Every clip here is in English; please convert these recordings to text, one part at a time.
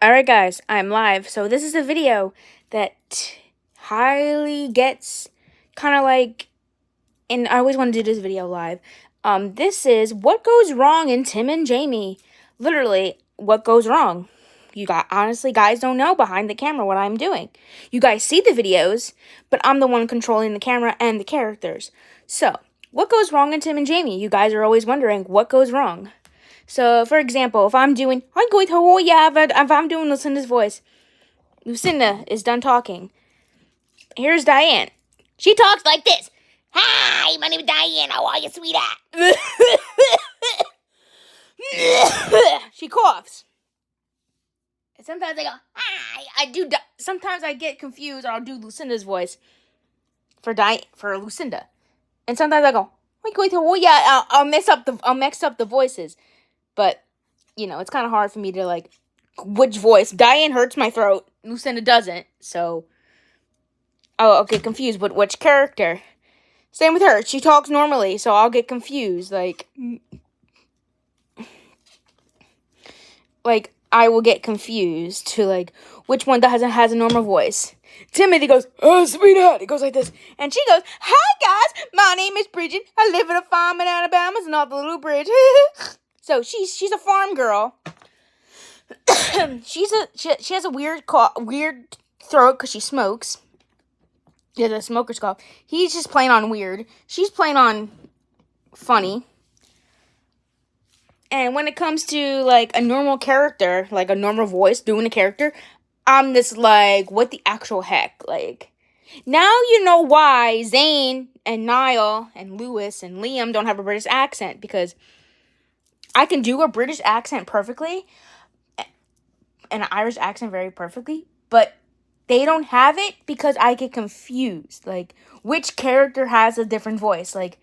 Alright guys, I'm live. So this is a video that highly gets kind of like, and I always want to do this video live. This is what goes wrong in Tim and Jamie. Literally, what goes wrong. Honestly, guys don't know behind the camera what I'm doing. You guys see the videos, but I'm the one controlling the camera and the characters. So, what goes wrong in Tim and Jamie? You guys are always wondering what goes wrong. So, for example, if I'm going to if I'm doing Lucinda's voice, Lucinda is done talking. Here's Diane. She talks like this. Hi, my name is Diane. How are you, sweetheart? She coughs. And sometimes I go, hi. Sometimes I get confused, or I'll do Lucinda's voice for Lucinda. And sometimes I go, I'll mix up the voices. But, it's kind of hard for me to, like, which voice. Diane hurts my throat. Lucinda doesn't. So, I'll get confused with which character. Same with her. She talks normally, so I'll get confused. Like, I will get confused to, like, which one has a normal voice. Timothy goes, oh, sweetheart. He goes like this. And she goes, hi, guys. My name is Bridget. I live in a farm in Alabama. It's not the little bridge. So she's a farm girl. she has a weird throat because she smokes. Yeah, the smoker's cough. He's just playing on weird. She's playing on funny. And when it comes to, like, a normal character, like a normal voice doing a character, I'm just like, what the actual heck? Like, now you know why Zane and Niall and Lewis and Liam don't have a British accent, because I can do a British accent perfectly, and an Irish accent very perfectly, but they don't have it because I get confused. Like, which character has a different voice? Like,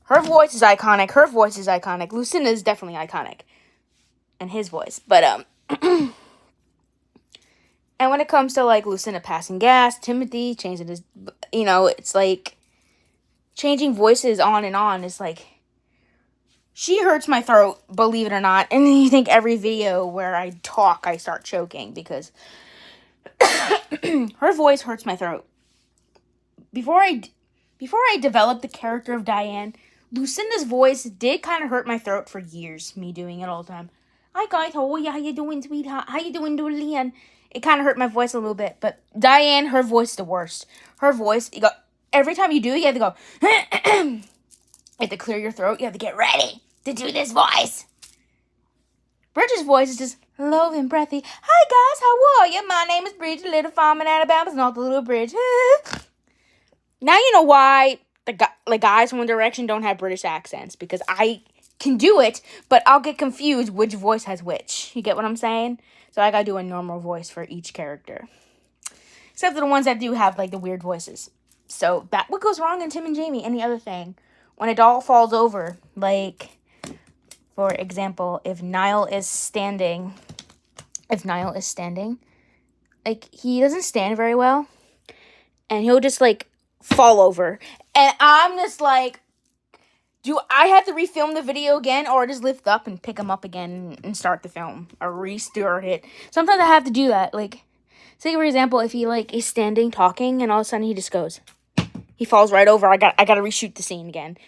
her voice is iconic. Her voice is iconic. Lucinda is definitely iconic. And his voice. But, and when it comes to, like, Lucinda passing gas, Timothy changing his, it's like, changing voices on and on is like, she hurts my throat, believe it or not. And you think every video where I talk, I start choking because her voice hurts my throat. Before I developed the character of Diane, Lucinda's voice did kind of hurt my throat for years, me doing it all the time. Hi guys, how are you? How you doing, sweetheart? How you doing, Leanne? It kind of hurt my voice a little bit, but Diane, her voice is the worst. Her voice, every time you do it, you have to go, you have to clear your throat, you have to get ready to do this voice. Bridget's voice is just low and breathy. Hi guys, how are you? My name is Bridget, little farm in Alabama. It's not the little bridge. Now you know why the guys from One Direction don't have British accents, because I can do it, but I'll get confused which voice has which. You get what I'm saying? So I gotta do a normal voice for each character. Except for the ones that do have, like, the weird voices. So what goes wrong in Tim and Jamie? Any other thing? When a doll falls over, like, for example, if Niall is standing, like, he doesn't stand very well, and he'll just, like, fall over. And I'm just like, do I have to refilm the video again, or just lift up and pick him up again and start the film, or restart it? Sometimes I have to do that. Like, say for example, if he, like, is standing talking and all of a sudden he just goes, he falls right over. I gotta reshoot the scene again.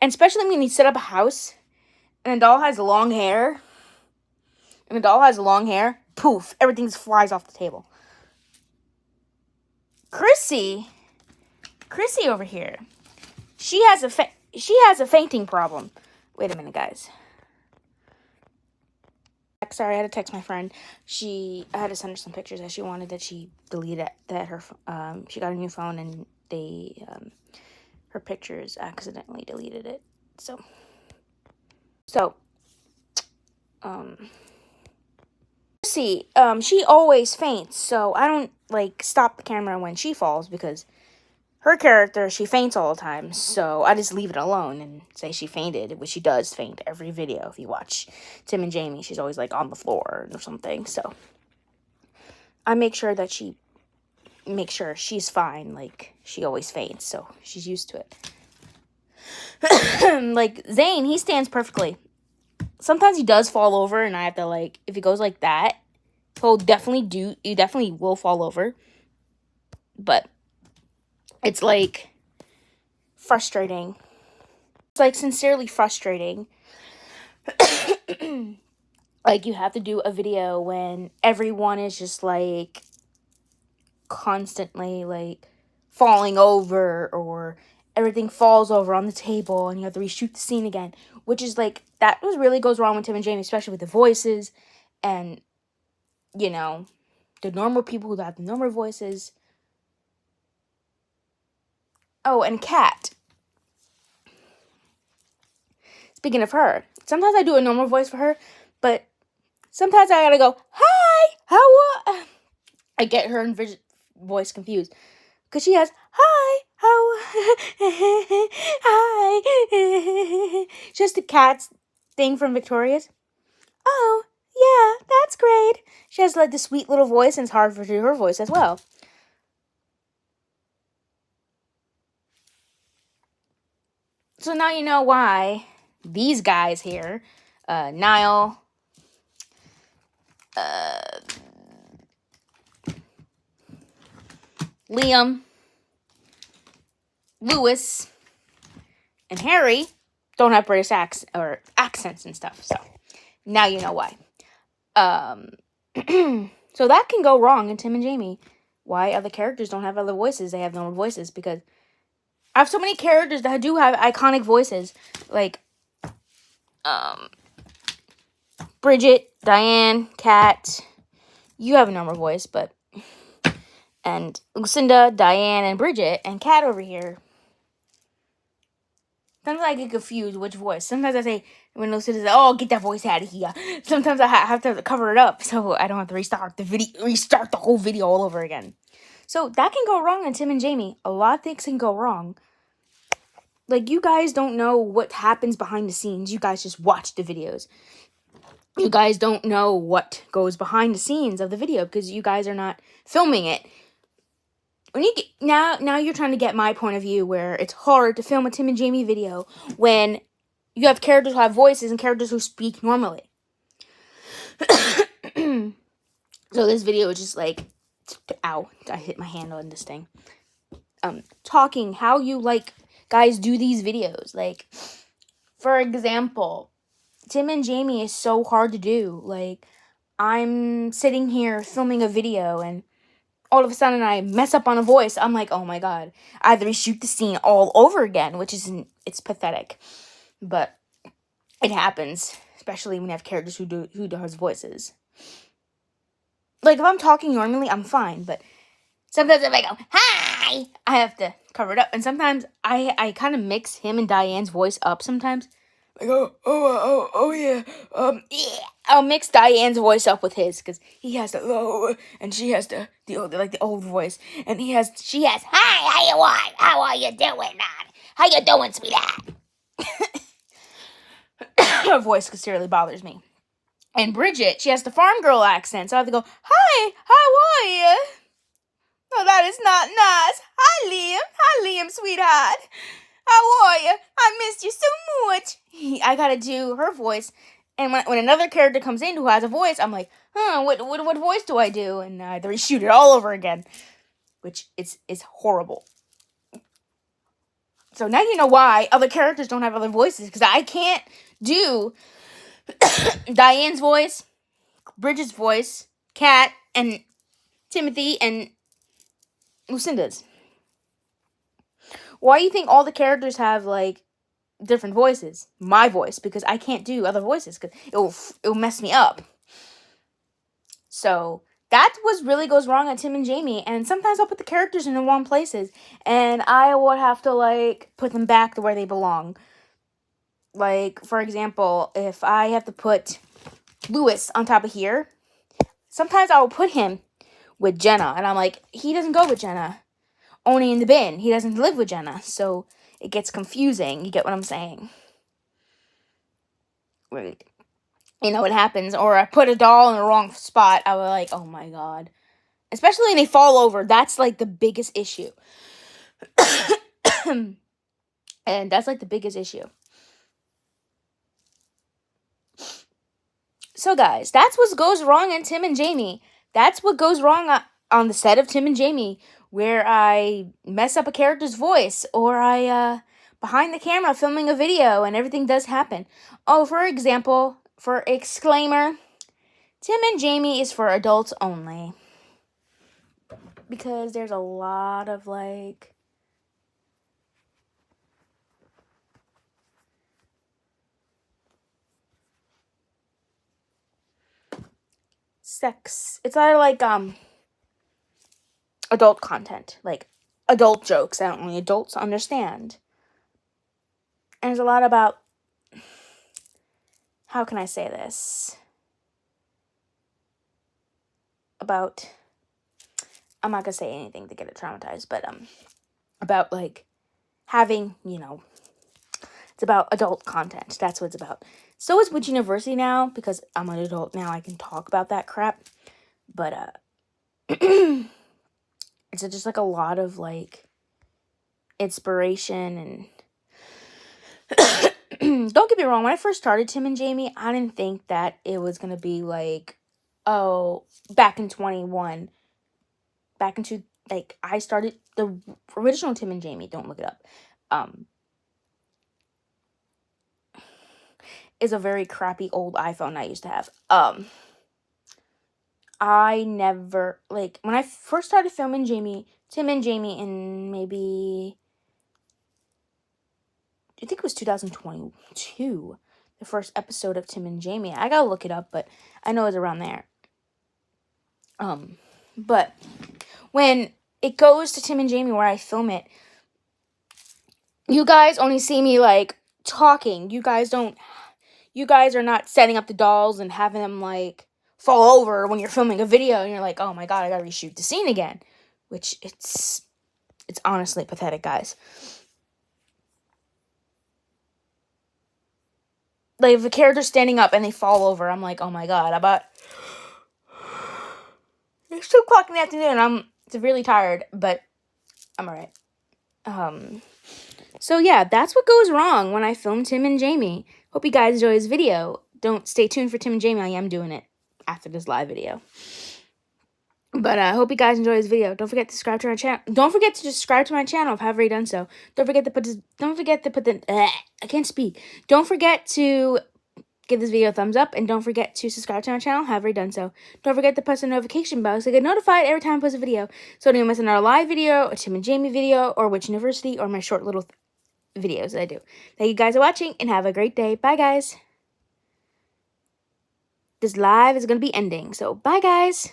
And especially when he set up a house and the doll has long hair, poof, everything just flies off the table. Chrissy over here, she has a fainting problem. Wait a minute, guys. Sorry, I had to text my friend. I had to send her some pictures that she wanted that she deleted. She got a new phone and her pictures accidentally deleted it. So, Chrissy, she always faints. So I don't, like, stop the camera when she falls, because her character, she faints all the time, so I just leave it alone and say she fainted, which she does faint every video. If you watch Tim and Jamie, she's always, like, on the floor or something, so I make sure she's fine. Like, she always faints, so she's used to it. Like, Zane, he stands perfectly. Sometimes he does fall over, and I have to, like, if he goes like that, you definitely will fall over. But it's like frustrating. It's like sincerely frustrating. Like you have to do a video when everyone is just like constantly like falling over, or everything falls over on the table and you have to reshoot the scene again, which is like that was really goes wrong with Tim and Jamie, especially with the voices and you know the normal people who have the normal voices. Oh, and Kat. Speaking of her, sometimes I do a normal voice for her, but sometimes I gotta go, hi, how I get her voice confused. Because she has, hi, how, hi. Just the Kat's thing from Victoria's. Oh, yeah, that's great. She has like the sweet little voice, and it's hard for her to do her voice as well. So now you know why these guys here, Niall, Liam, Lewis, and Harry don't have British accents and stuff. So now you know why. So that can go wrong in Tim and Jamie. Why other characters don't have other voices? They have normal voices because I have so many characters that do have iconic voices, like Bridget, Diane, Kat. You have a normal voice, but and Lucinda, Diane, and Bridget, and Kat over here. Sometimes I get confused which voice. Sometimes I say, when Lucinda says, oh, get that voice out of here. Sometimes I have to cover it up so I don't have to restart the whole video all over again. So that can go wrong in Tim and Jamie. A lot of things can go wrong. Like, you guys don't know what happens behind the scenes. You guys just watch the videos. You guys don't know what goes behind the scenes of the video because you guys are not filming it. When you get, now you're trying to get my point of view, where it's hard to film a Tim and Jamie video when you have characters who have voices and characters who speak normally. So this video is just like, ow, I hit my hand on this thing. Talking how you like guys do these videos. Like, for example, Tim and Jamie is so hard to do. Like, I'm sitting here filming a video and all of a sudden I mess up on a voice. I'm like, oh my god, I have to reshoot the scene all over again, which isn't, it's pathetic. But it happens, especially when you have characters who does voices. Like, if I'm talking normally, I'm fine, but sometimes if I go, hi, I have to cover it up. And sometimes I kind of mix him and Diane's voice up sometimes. Like, yeah. I'll mix Diane's voice up with his, because he has the low, and she has the old voice. And she has, hi, how are you doing, man? How you doing, sweetheart? Her voice sincerely bothers me. And Bridget, she has the farm girl accent, so I have to go, hi, how are you? Oh, that is not nice. Hi, Liam, sweetheart. How are you? I missed you so much. I gotta do her voice, and when another character comes in who has a voice, I'm like, what voice do I do? And I have to reshoot it all over again, which is horrible. So now you know why other characters don't have other voices, because I can't do Diane's voice, Bridget's voice, Kat, and Timothy, and Lucinda's. Why do you think all the characters have, like, different voices? My voice, because I can't do other voices, because it'll mess me up. So that really goes wrong at Tim and Jamie, and sometimes I'll put the characters in the wrong places, and I would have to, like, put them back to where they belong. Like, for example, if I have to put Lewis on top of here, sometimes I will put him with Jenna, and I'm like, he doesn't go with Jenna. Only in the bin. He doesn't live with Jenna, so it gets confusing. You get what I'm saying? Right. You know what happens? Or I put a doll in the wrong spot. I was like, oh my god. Especially when they fall over. That's like the biggest issue. And that's like the biggest issue. So guys, that's what goes wrong in Tim and Jamie. That's what goes wrong on the set of Tim and Jamie, where I mess up a character's voice, or I behind the camera filming a video, and everything does happen. Oh, for example, for exclaimer, Tim and Jamie is for adults only. Because there's a lot of like sex. It's either like adult content, like adult jokes that only adults understand. And there's a lot about, how can I say this? About, I'm not gonna say anything to get it traumatized, but about like having, it's about adult content. That's what it's about. So is Witch University now, because I'm an adult now. I can talk about that crap. But it's just like a lot of like inspiration and don't get me wrong, when I first started Tim and Jamie, I didn't think that it was gonna be like, oh, back in 21, back into like I started the original Tim and Jamie, don't look it up, is a very crappy old iPhone I used to have. I never, like, when I first started filming Tim and Jamie in maybe, I think it was 2022, the first episode of Tim and Jamie. I gotta look it up, but I know it's around there. But when it goes to Tim and Jamie where I film it, you guys only see me, like, talking. You guys are not setting up the dolls and having them, like, fall over when you're filming a video and you're like, oh my god, I gotta reshoot the scene again. Which, it's honestly pathetic, guys. Like, if a character's standing up and they fall over, I'm like, oh my god, it's 2 o'clock in the afternoon and I'm severely tired, but I'm alright. So yeah, that's what goes wrong when I film Tim and Jamie. Hope you guys enjoy this video. Don't stay tuned for Tim and Jamie. I am doing it after this live video. But I hope you guys enjoy this video. Don't forget to subscribe to our channel. Don't forget to subscribe to my channel if I have already done so. Don't forget to put the I can't speak. Don't forget to give this video a thumbs up, and don't forget to subscribe to my channel. Have already done so. Don't forget to press the notification bell so you get notified every time I post a video. So don't miss another live video, a Tim and Jamie video, or Witch University, or my short little videos that I do. Thank you guys for watching, and have a great day. Bye, guys. This live is going to be ending, so bye, guys.